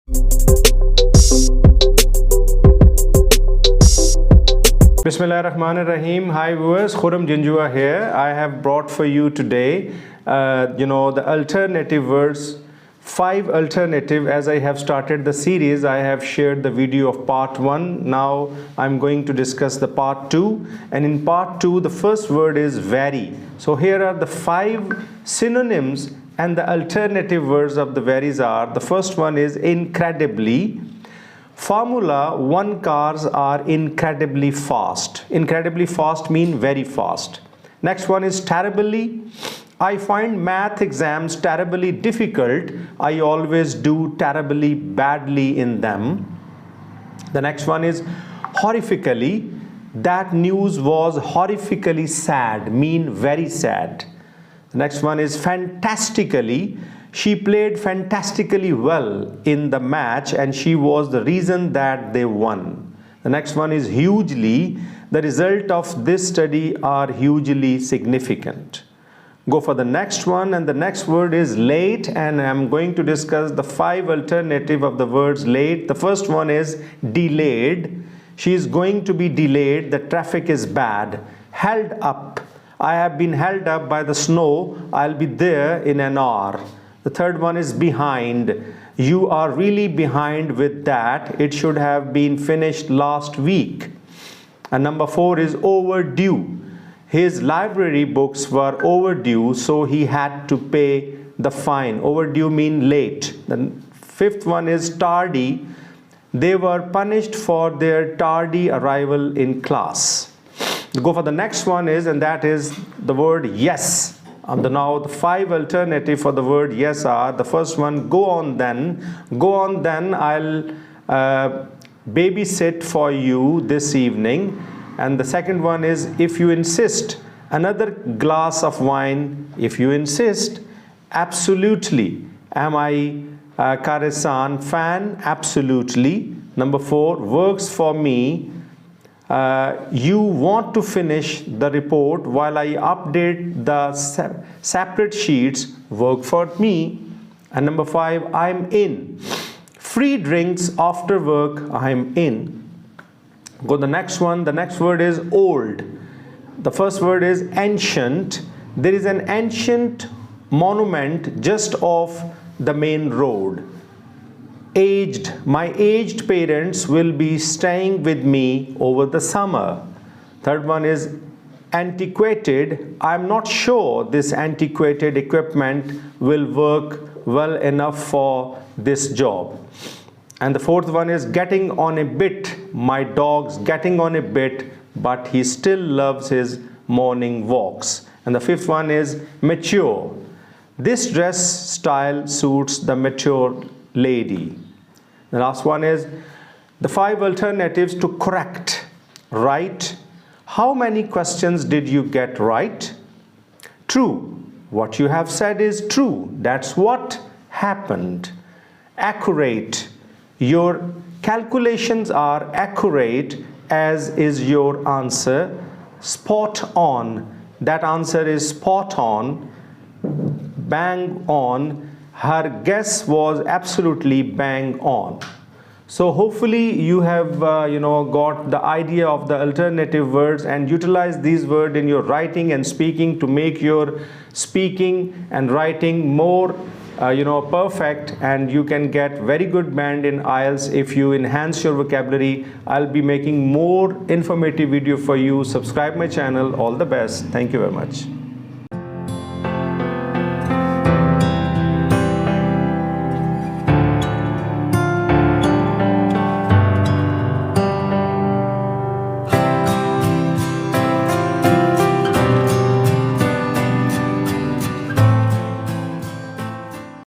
Bismillahirrahmanirrahim. Hi viewers, Khuram Janjua here. I have brought for you today, the alternative words, 5 alternative. As I have started the series, I have shared the video of part 1. Now I'm going to discuss the part 2. And in part 2, the first word is vary. So here are the 5 synonyms and the alternative words of the varies are. The first one is incredibly. Formula 1 cars are incredibly fast. Incredibly fast mean very fast. Next one is terribly. I find math exams terribly difficult. I always do terribly badly in them. The next one is horrifically. That news was horrifically sad, mean very sad. The next one is fantastically. She played fantastically well in the match and she was the reason that they won. The next one is hugely. The result of this study are hugely significant. Go for the next one, and the next word is late, and I'm going to discuss the 5 alternative of the words late. The first one is delayed. She is going to be delayed. The traffic is bad. Held up. I have been held up by the snow. I'll be there in an hour. The third one is behind. You are really behind with that. It should have been finished last week. And number 4 is overdue. His library books were overdue, so he had to pay the fine. Overdue mean late. The 5th one is tardy. They were punished for their tardy arrival in class. Go for the next one is, and that is the word yes. Now the 5 alternative for the word yes are, the first one, go on then. Go on then, I'll babysit for you this evening. And the second one is, if you insist, another glass of wine. If you insist, absolutely. Am I Karasan fan? Absolutely. Number 4, works for me. You want to finish the report while I update the separate sheets. Work for me. And number 5, I'm in. Free drinks after work. I'm in. Go the next one. The next word is old. The first word is ancient. There is an ancient monument just off the main road. Aged. My aged parents will be staying with me over the summer. Third one is antiquated. I'm not sure this antiquated equipment will work well enough for this job. And the fourth one is getting on a bit. My dog's getting on a bit, but he still loves his morning walks. And the 5th one is mature. This dress style suits the mature lady. The last one is the 5 alternatives to correct. Right. How many questions did you get right? True. What you have said is true. That's what happened. Accurate. Your calculations are accurate, as is your answer. Spot on. That answer is spot on. Bang on. Her guess was absolutely bang on. So hopefully you have got the idea of the alternative words and utilize these words in your writing and speaking to make your speaking and writing more perfect, and you can get very good band in IELTS if you enhance your vocabulary. I'll be making more informative video for you. Subscribe my channel. All the best. Thank you very much.